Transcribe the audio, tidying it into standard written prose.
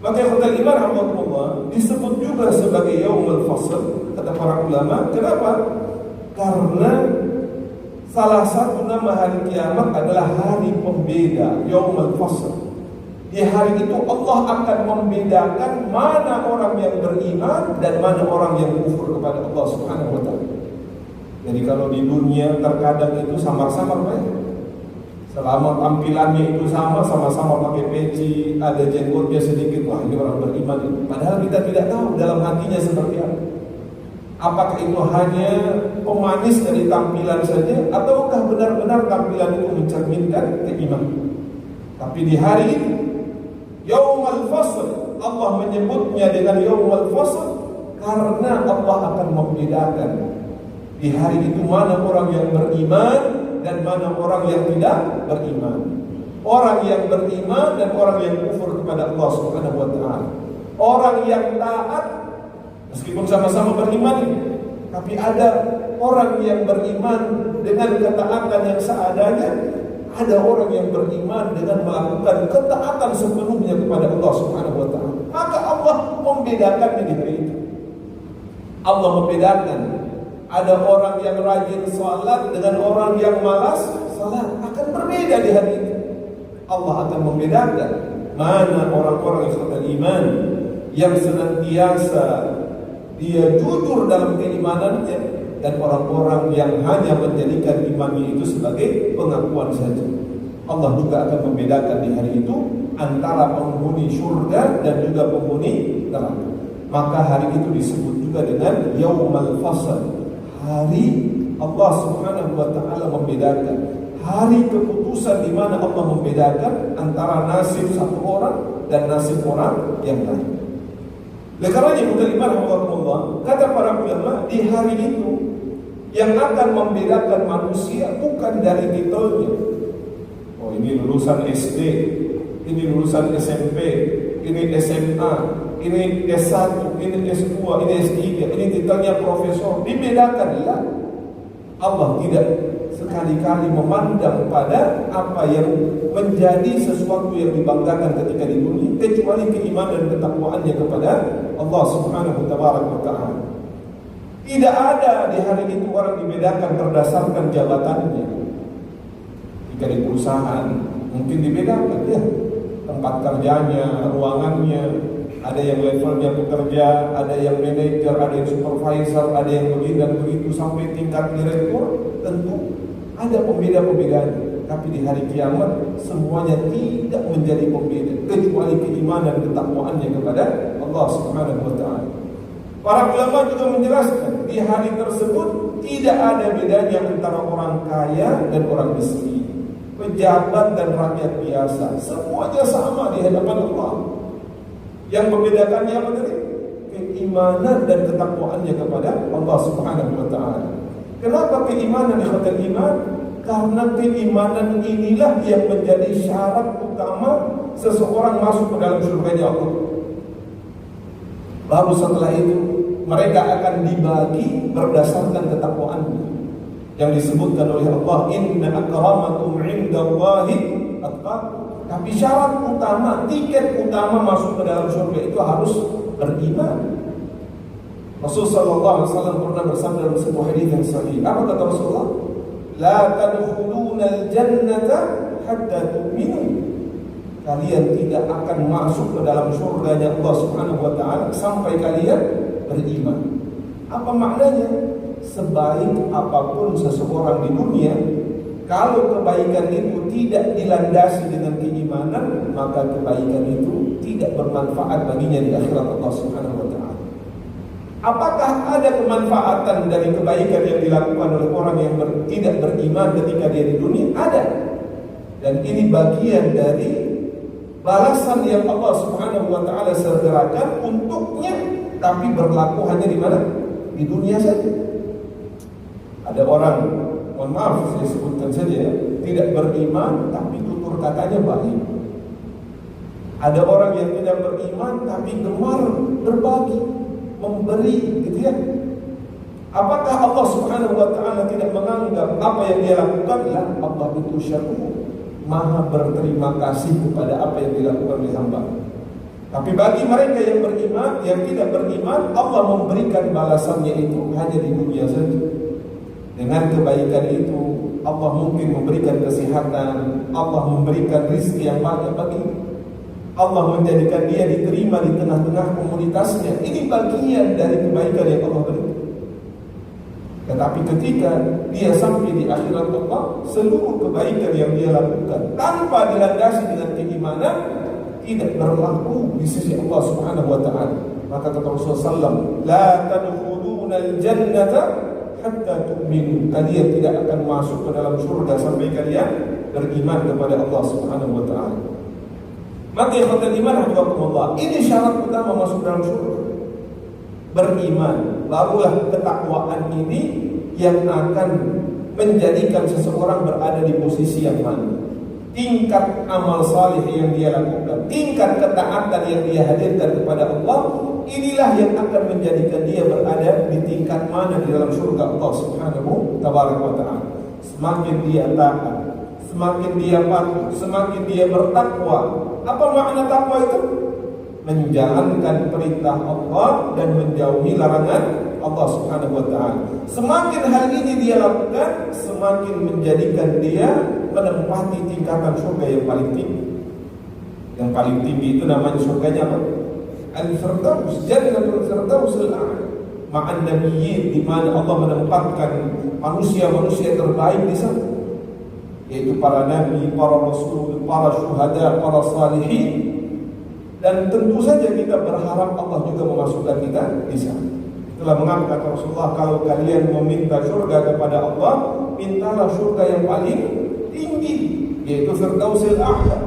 Maka ikhwatal iman rahmatullah disebut juga sebagai yaumul fasl kata para ulama. Kenapa? Karena salah satu nama hari kiamat adalah hari pembeda, yaumul fasl. Di hari itu Allah akan membedakan mana orang yang beriman dan mana orang yang kufur kepada Allah Subhanahu wa taala. Jadi kalau di dunia terkadang itu samar-samar Pak. Selama tampilannya itu sama-sama pakai peci, ada jenggotnya sedikit, wah ini orang beriman. Padahal kita tidak tahu dalam hatinya seperti apa. Apakah itu hanya pemanis dari tampilan saja, ataukah benar-benar tampilan itu mencerminkan keimanan? Tapi di hari itu, Yaumul Fasl, Allah menyebutnya dengan Yaumul Fasl karena Allah akan membedakan di hari itu mana orang yang beriman dan mana orang yang tidak beriman. Orang yang beriman dan orang yang kufur kepada Allah Subhanahu wa taala. Orang yang taat meskipun sama-sama beriman, tapi ada orang yang beriman dengan ketaatan yang seadanya, ada orang yang beriman dengan melakukan ketaatan sepenuhnya kepada Allah Subhanahu wa taala. Maka Allah membedakannya di hari itu. Allah membedakan. Ada orang yang rajin salat dengan orang yang malas salat, akan berbeda di hari itu. Allah akan membedakan mana orang-orang yang beriman yang senantiasa dia jujur dalam keimanannya dan orang-orang yang hanya menjadikan imannya itu sebagai pengakuan saja. Allah juga akan membedakan di hari itu antara penghuni surga dan juga penghuni neraka. Maka hari itu disebut juga dengan Yaumul Fasl. Hari Allah Subhanahu wa taala membedakan, hari keputusan di mana Allah membedakan antara nasib satu orang dan nasib orang yang lain. Oleh karenanya Allah, kata para ulama, di hari itu yang akan membedakan manusia bukan dari titelnya. Oh, ini lulusan SD, ini lulusan SMP, ini SMA, ini S1, ini S2, ini S3, ini titelnya profesor. Dibedakan ya. Allah tidak sekali-kali memandang pada apa yang menjadi sesuatu yang dibanggakan ketika di dunia, kecuali keimanan dan ketakwaannya kepada Allah Subhanahu wa taala. Tidak ada di hari itu orang dibedakan berdasarkan jabatannya. Jika di perusahaan mungkin dibedakan ya, tempat kerjanya, ruangannya. Ada yang levelnya pekerja, ada yang manajer, ada yang supervisor, ada yang begini dan begitu sampai tingkat direktur. Tentu ada pembeda-pembedaan. Tapi di hari kiamat semuanya tidak menjadi pembeda kecuali keimanan dan ketakwaannya kepada Allah Subhanahu wa taala. Para ulama juga menjelaskan di hari tersebut tidak ada bedanya antara orang kaya dan orang miskin, pejabat dan rakyat biasa. Semuanya sama di hadapan Allah. Yang membedakannya apa tadi? Keimanan dan ketakwaannya kepada Allah Subhanahu wa taala. Kenapa keimanan ikhwatul iman? Karena keimanan inilah yang menjadi syarat utama seseorang masuk ke dalam surga Allah. Baru setelah itu mereka akan dibagi berdasarkan ketakwaannya. Yang disebutkan oleh Allah, inna akramakum indallahi atqakum. Tapi syarat utama, tiket utama masuk ke dalam surga itu harus beriman. Rasulullah SAW pernah bersabda dalam sebuah hadis yang sahih. Apa kata Rasulullah? La tadkhulunal jannata hatta tu'minu. Kalian tidak akan masuk ke dalam surganya Allah Subhanahu wa taala sampai kalian beriman. Apa maknanya? Sebaik apapun seseorang di dunia, kalau kebaikan itu tidak dilandasi dengan keimanan, maka kebaikan itu tidak bermanfaat baginya di akhirat Allah Subhanahu wa taala. Apakah ada kemanfaatan dari kebaikan yang dilakukan oleh orang yang tidak beriman ketika dia di dunia? Ada. Dan ini bagian dari balasan yang Allah Subhanahu wa taala segerakan untuknya, tapi berlaku hanya di mana? Di dunia saja. Ada orang, mohon maaf saya sebutkan saja ya, tidak beriman tapi tutur katanya baik. Ada orang yang tidak beriman tapi gemar berbagi, memberi, gitu ya. Apakah Allah Subhanahu wa taala tidak menganggap apa yang dia lakukan? Ya, Allah itu syakur, maha berterima kasih kepada apa yang dilakukan oleh hamba. Tapi bagi mereka yang beriman, yang tidak beriman, Allah memberikan balasannya itu hanya di dunia saja. Dengan kebaikan itu, Allah mungkin memberikan kesehatan, Allah memberikan rezeki yang banyak bagi, Allah menjadikan dia diterima di tengah-tengah komunitasnya. Ini bagian dari kebaikan yang Allah berikan. Tetapi ketika dia sampai di akhirat Allah, seluruh kebaikan yang dia lakukan tanpa dilandasi dengan keimanan tidak berlaku di sisi Allah Subhanahu wa taala. Maka kata Rasulullah sallallahu la tadkhulunal jannata hatta tu'minu. Kalian tidak akan masuk ke dalam surga sampai kalian beriman kepada Allah Subhanahu wa taala. Maka ikhwatal iman hafizakumullah, ini syarat utama masuk dalam surga. Beriman, barulah ketakwaan ini yang akan menjadikan seseorang berada di posisi yang mana. Tingkat amal saleh yang dia lakukan, tingkat ketaatan yang dia hadirkan kepada Allah, inilah yang akan menjadikan dia berada di tingkat mana di dalam surga Allah Subhanahu wa taala. Semakin dia taat, semakin dia patuh, semakin dia bertakwa. Apa makna takwa itu? Menjalankan perintah Allah dan menjauhi larangan Allah Subhanahu wa taala. Semakin hal ini dia lakukan, semakin menjadikan dia menempati tingkatan surga yang paling tinggi. Yang paling tinggi itu namanya surganya apa? Al-Firdaus, Jannatul Firdaus al-A'la. Ma'an nabiyyin, di mana Allah menempatkan manusia-manusia terbaik di sana, yaitu para nabi, para rasul, para syuhada, para salihin. Dan tentu saja kita berharap Allah juga memasukkan kita di sana. Itulah mengapa kata Rasulullah, kalau kalian meminta surga kepada Allah, mintalah surga yang paling tinggi, yaitu Firdausil A'la.